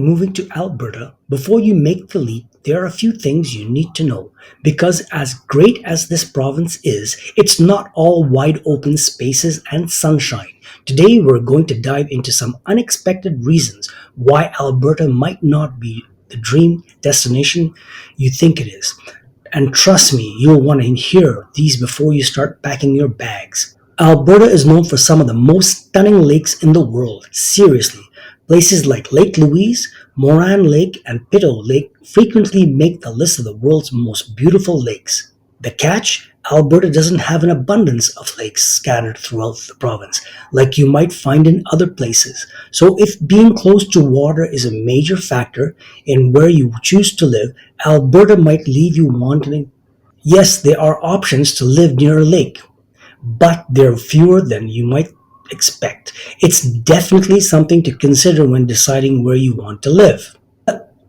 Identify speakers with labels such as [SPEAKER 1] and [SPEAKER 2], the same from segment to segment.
[SPEAKER 1] Moving to Alberta, before you make the leap, there are a few things you need to know. Because as great as this province is, it's not all wide open spaces and sunshine. Today, we're going to dive into some unexpected reasons why Alberta might not be the dream destination you think it is. And trust me, you'll want to hear these before you start packing your bags. Alberta is known for some of the most stunning lakes in the world. Seriously, places like Lake Louise, Morine Lake, and Pito Lake frequently make the list of the world's most beautiful lakes. The catch? Alberta doesn't have an abundance of lakes scattered throughout the province, like you might find in other places. So, if being close to water is a major factor in where you choose to live, Alberta might leave you wanting. Yes, there are options to live near a lake, but there are fewer than you might expect. It's definitely something to consider when deciding where you want to live.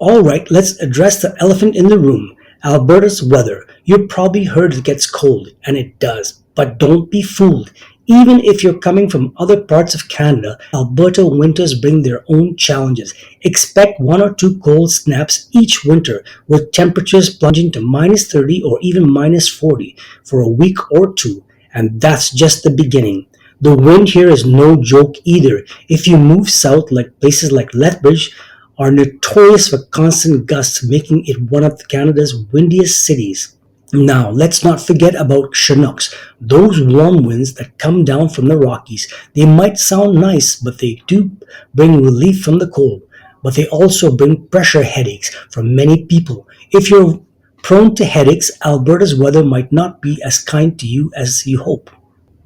[SPEAKER 1] Alright, let's address the elephant in the room, Alberta's weather. You've probably heard it gets cold, and it does. But don't be fooled. Even if you're coming from other parts of Canada, Alberta winters bring their own challenges. Expect one or two cold snaps each winter, with temperatures plunging to minus 30 or even minus 40 for a week or two. And that's just the beginning. The wind here is no joke either. If you move south, like places like Lethbridge are notorious for constant gusts, making it one of Canada's windiest cities. Now, let's not forget about Chinooks, those warm winds that come down from the Rockies. They might sound nice, but they do bring relief from the cold. But they also bring pressure headaches for many people. If you're prone to headaches, Alberta's weather might not be as kind to you as you hope.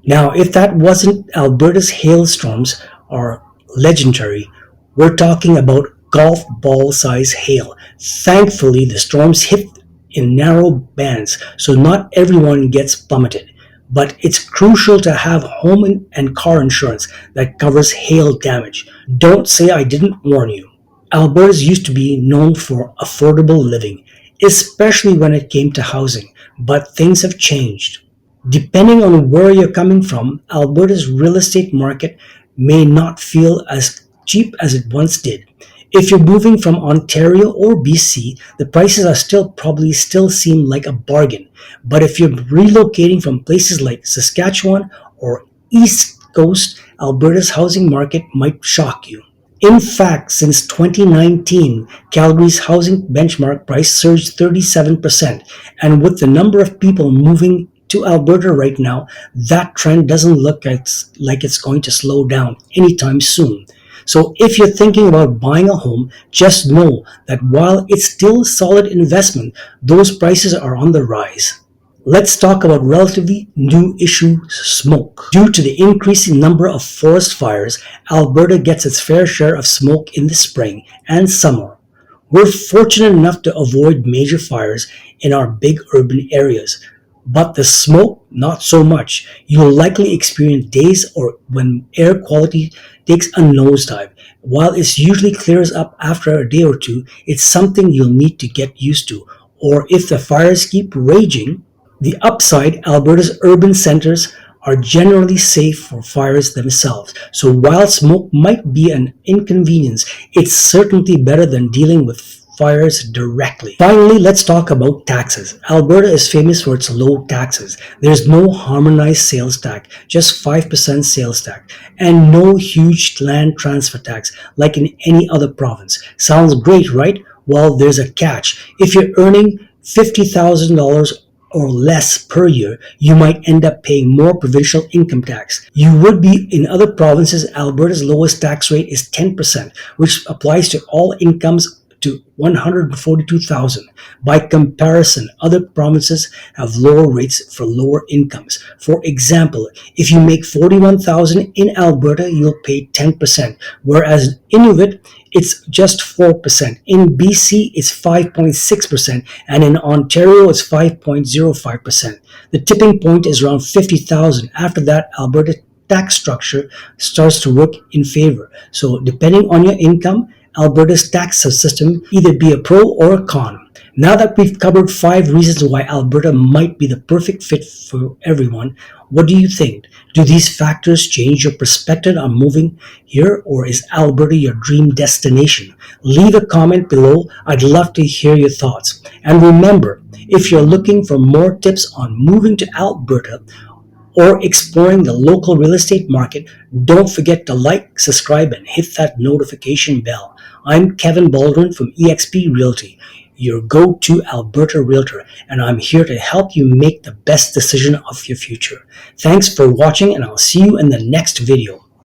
[SPEAKER 1] Now, if that wasn't Alberta's hailstorms are legendary, we're talking about golf ball size hail. Thankfully, the storms hit in narrow bands, so not everyone gets plummeted. But it's crucial to have home and car insurance that covers hail damage. Don't say I didn't warn you. Alberta used to be known for affordable living, especially when it came to housing, but things have changed. Depending on where you're coming from, Alberta's real estate market may not feel as cheap as it once did. If you're moving from Ontario or BC, the prices are still seem like a bargain. But if you're relocating from places like Saskatchewan or East Coast, Alberta's housing market might shock you. In fact, since 2019, Calgary's housing benchmark price surged 37%, and with the number of people moving to Alberta right now, that trend doesn't look like it's going to slow down anytime soon. So if you're thinking about buying a home, just know that while it's still a solid investment, those prices are on the rise. Let's talk about relatively new issue, smoke. Due to the increasing number of forest fires, Alberta gets its fair share of smoke in the spring and summer. We're fortunate enough to avoid major fires in our big urban areas, but the smoke, not so much. You'll likely experience days or when air quality takes a nosedive. While it usually clears up after a day or two, it's something you'll need to get used to. Or if the fires keep raging, the upside, Alberta's urban centers are generally safe for fires themselves. So while smoke might be an inconvenience, it's certainly better than dealing with fires directly. Finally, let's talk about taxes. Alberta is famous for its low taxes. There's no harmonized sales tax, just 5% sales tax, and no huge land transfer tax like in any other province. Sounds great, right? Well, there's a catch. If you're earning $50,000 or less per year, you might end up paying more provincial income tax. You would be in other provinces. Alberta's lowest tax rate is 10%, which applies to all incomes to 142,000. By comparison, other provinces have lower rates for lower incomes. For example, if you make 41,000 in Alberta, you'll pay 10%, whereas in Inuit, it's just 4%. In BC, it's 5.6%, and in Ontario, it's 5.05%. The tipping point is around 50,000. After that, Alberta tax structure starts to work in favor. So depending on your income, Alberta's tax system either be a pro or a con. Now that we've covered 5 reasons why Alberta might be the perfect fit for everyone, what do you think? Do these factors change your perspective on moving here, or is Alberta your dream destination? Leave a comment below. I'd love to hear your thoughts. And remember, if you're looking for more tips on moving to Alberta or exploring the local real estate market, don't forget to like, subscribe, and hit that notification bell. I'm Kevin Baldwin from eXp Realty, your go-to Alberta realtor, and I'm here to help you make the best decision of your future. Thanks for watching, and I'll see you in the next video.